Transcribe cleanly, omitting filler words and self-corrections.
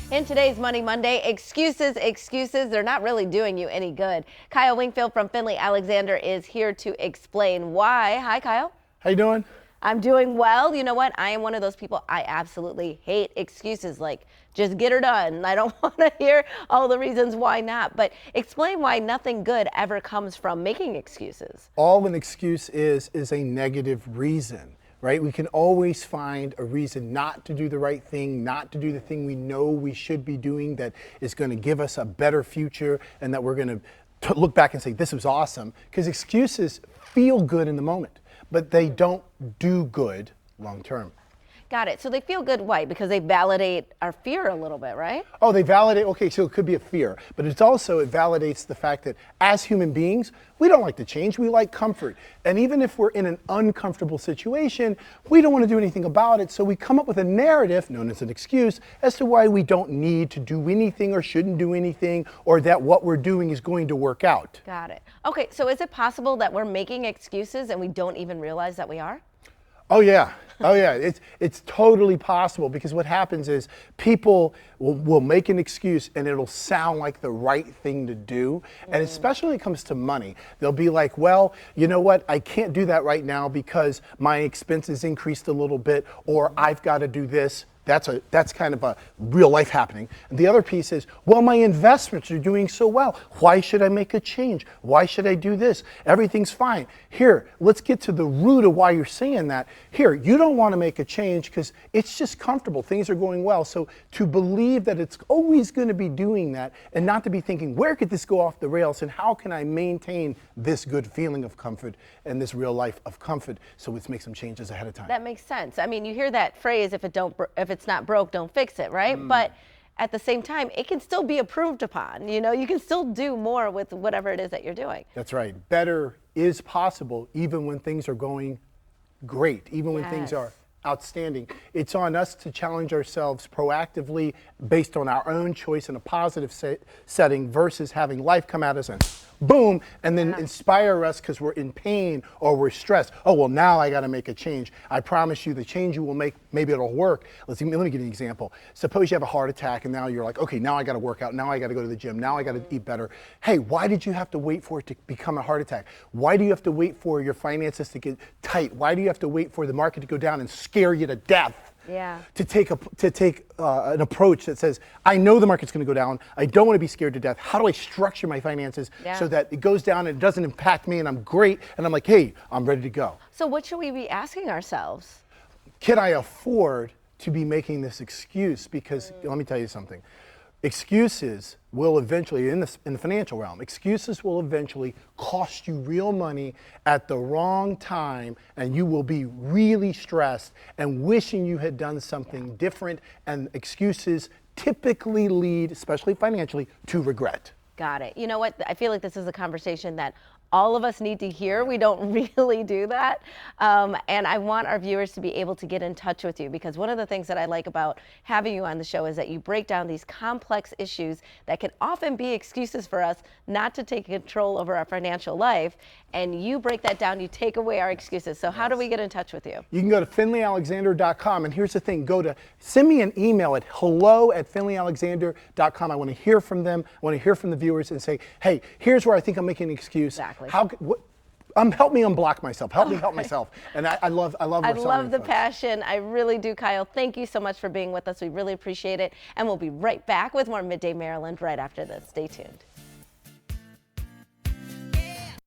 In today's Money Monday, excuses, they're not really doing you any good. Kyle Wingfield from Finley Alexander is here to explain why. Hi, Kyle. How you doing? I'm doing well. You know what? I am one of those people, I absolutely hate excuses, like just get her done. I don't want to hear all the reasons why not, but explain why nothing good ever comes from making excuses. All an excuse is a negative reason, right? We can always find a reason not to do the right thing, not to do the thing we know we should be doing that is going to give us a better future and that we're going to look back and say, this was awesome. Because excuses feel good in the moment, but they don't do good long term. Got it. So they feel good, why? Because they validate our fear a little bit, right? Oh, they validate, okay, so it could be a fear, but it validates the fact that as human beings, we don't like to change, we like comfort. And even if we're in an uncomfortable situation, we don't want to do anything about it, so we come up with a narrative, known as an excuse, as to why we don't need to do anything or shouldn't do anything, or that what we're doing is going to work out. Got it. Okay, so is it possible that we're making excuses and we don't even realize that we are? Oh yeah, it's totally possible, because what happens is people will make an excuse and it'll sound like the right thing to do. And especially when it comes to money, they'll be like, well, you know what, I can't do that right now because my expenses increased a little bit, or I've got to do this. That's kind of a real life happening. And the other piece is, well, my investments are doing so well. Why should I make a change? Why should I do this? Everything's fine. Here, let's get to the root of why you're saying that. Here, you don't want to make a change because it's just comfortable. Things are going well. So to believe that it's always going to be doing that, and not to be thinking, where could this go off the rails and how can I maintain this good feeling of comfort and this real life of comfort? So let's make some changes ahead of time. That makes sense. I mean, you hear that phrase, if it's not broke, don't fix it, right? But at the same time, it can still be improved upon. You know, you can still do more with whatever it is that you're doing. That's right. Better is possible even when things are going great, even when things are outstanding. It's on us to challenge ourselves proactively based on our own choice in a positive setting versus having life come at us and boom, and then inspire us because we're in pain or we're stressed. Oh, well, now I got to make a change. I promise you the change you will make, maybe it'll work. Let me give you an example. Suppose you have a heart attack and now you're like, okay, now I got to work out. Now I got to go to the gym. Now I got to eat better. Hey, why did you have to wait for it to become a heart attack? Why do you have to wait for your finances to get tight? Why do you have to wait for the market to go down and scare you to death? To take an approach that says, I know the market's going to go down. I don't want to be scared to death. How do I structure my finances so that it goes down and it doesn't impact me and I'm great and I'm like, hey, I'm ready to go. So what should we be asking ourselves? Can I afford to be making this excuse? Because let me tell you something. Excuses will eventually, in the financial realm, excuses will eventually cost you real money at the wrong time, and you will be really stressed and wishing you had done something different, and excuses typically lead, especially financially, to regret. Got it. You know what? I feel like this is a conversation that all of us need to hear. We don't really do that. And I want our viewers to be able to get in touch with you, because one of the things that I like about having you on the show is that you break down these complex issues that can often be excuses for us not to take control over our financial life. And you break that down, you take away our excuses. So how do we get in touch with you? You can go to finleyalexander.com. And here's the thing, send me an email at hello@finleyalexander.com. I want to hear from them. I want to hear from the viewers and say, hey, here's where I think I'm making an excuse. Exactly. Help me unblock myself. Help me help myself. And I love the passion. I really do, Kyle. Thank you so much for being with us. We really appreciate it. And we'll be right back with more Midday Maryland right after this. Stay tuned.